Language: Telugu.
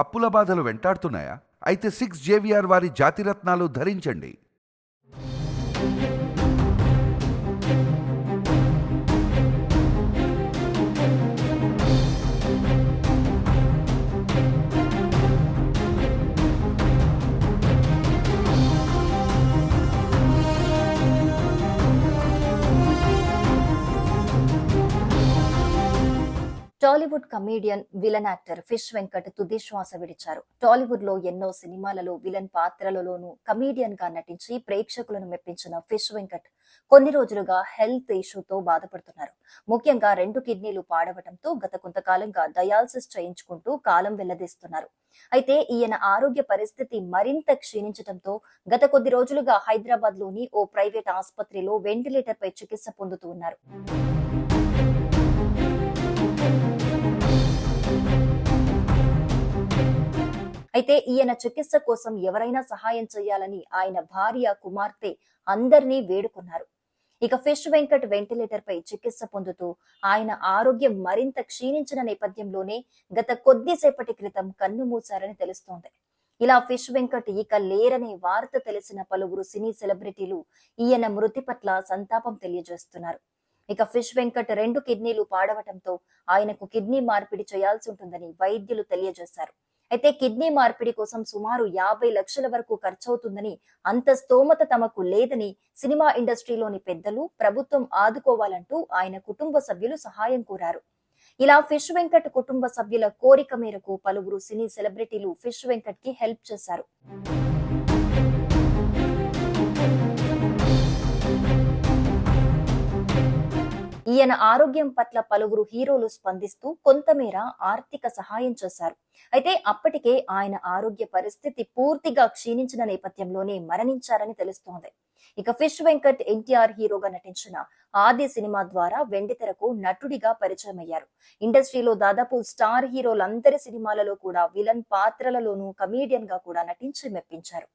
అప్పుల బాధలు వెంటాడుతున్నాయా? అయితే 6 జేవిఆర్ వారి జాతిరత్నాలు ధరించండి. Tollywood comedian, villain actor fish Venkat తుది శ్వాస విడిచారు. టాలీవుడ్ లో ఎన్నో సినిమాలలో విలన్ పాత్రలలోనూ కమీడియన్ గా నటించి ప్రేక్షకులను మెప్పించిన ఫిష్ వెంకట్ కొన్ని రోజులుగా హెల్త్ ఇష్యూతో బాధపడుతున్నారు. ముఖ్యంగా 2 కిడ్నీలు పాడవటంతో గత కొంతకాలంగా డయాలసిస్ చేయించుకుంటూ కాలం వెల్లదీస్తున్నారు. అయితే ఈయన ఆరోగ్య పరిస్థితి మరింత క్షీణించడంతో గత కొద్ది రోజులుగా హైదరాబాద్ లోని ఓ ప్రైవేట్ ఆసుపత్రిలో వెంటిలేటర్ పై చికిత్స పొందుతూ ఉన్నారు. అయితే ఈయన చికిత్స కోసం ఎవరైనా సహాయం చేయాలని ఆయన భార్య, కుమార్తె అందరినీ వేడుకున్నారు. ఇక ఫిష్ వెంకట్ వెంటిలేటర్ పై చికిత్స పొందుతూ ఆయన ఆరోగ్యం మరింత క్షీణించిన నేపథ్యంలోనే గత కొద్దిసేపటి క్రితం కన్నుమూశారని తెలుస్తోంది. ఇలా ఫిష్ వెంకట్ ఇక లేరనే వార్త తెలిసిన పలువురు సినీ సెలబ్రిటీలు ఈయన మృతి పట్ల సంతాపం తెలియజేస్తున్నారు. ఇక ఫిష్ వెంకట్ 2 కిడ్నీలు పాడవటంతో ఆయనకు కిడ్నీ మార్పిడి చేయాల్సి ఉంటుందని వైద్యులు తెలియజేశారు. అయితే కిడ్నీ మార్పిడి కోసం సుమారు 50 లక్షల వరకు ఖర్చవుతుందని, అంత స్తోమత తమకు లేదని సినిమా ఇండస్ట్రీలోని పెద్దలు, ప్రభుత్వం ఆదుకోవాలంటూ ఆయన కుటుంబ సభ్యులు సహాయం కోరారు. ఇలా ఫిష్ వెంకట్ కుటుంబ సభ్యుల కోరిక మేరకు పలువురు సినీ సెలబ్రిటీలు ఫిష్ వెంకట్ కి హెల్ప్ చేశారు. ఈయన ఆరోగ్యం పట్ల పలువురు హీరోలు స్పందిస్తూ కొంతమేర ఆర్థిక సహాయం చేశారు. అయితే అప్పటికే ఆయన ఆరోగ్య పరిస్థితి పూర్తిగా క్షీణించిన నేపథ్యంలోనే మరణించారని తెలుస్తోంది. ఇక ఫిష్ వెంకట్ ఎన్టీఆర్ హీరోగా నటించిన ఆది సినిమా ద్వారా వెండితెరకు నటుడిగా పరిచయం అయ్యారు. ఇండస్ట్రీలో దాదాపు స్టార్ హీరోలందరి సినిమాలలో కూడా విలన్ పాత్రలలోనూ కమీడియన్ గా కూడా నటించి మెప్పించారు.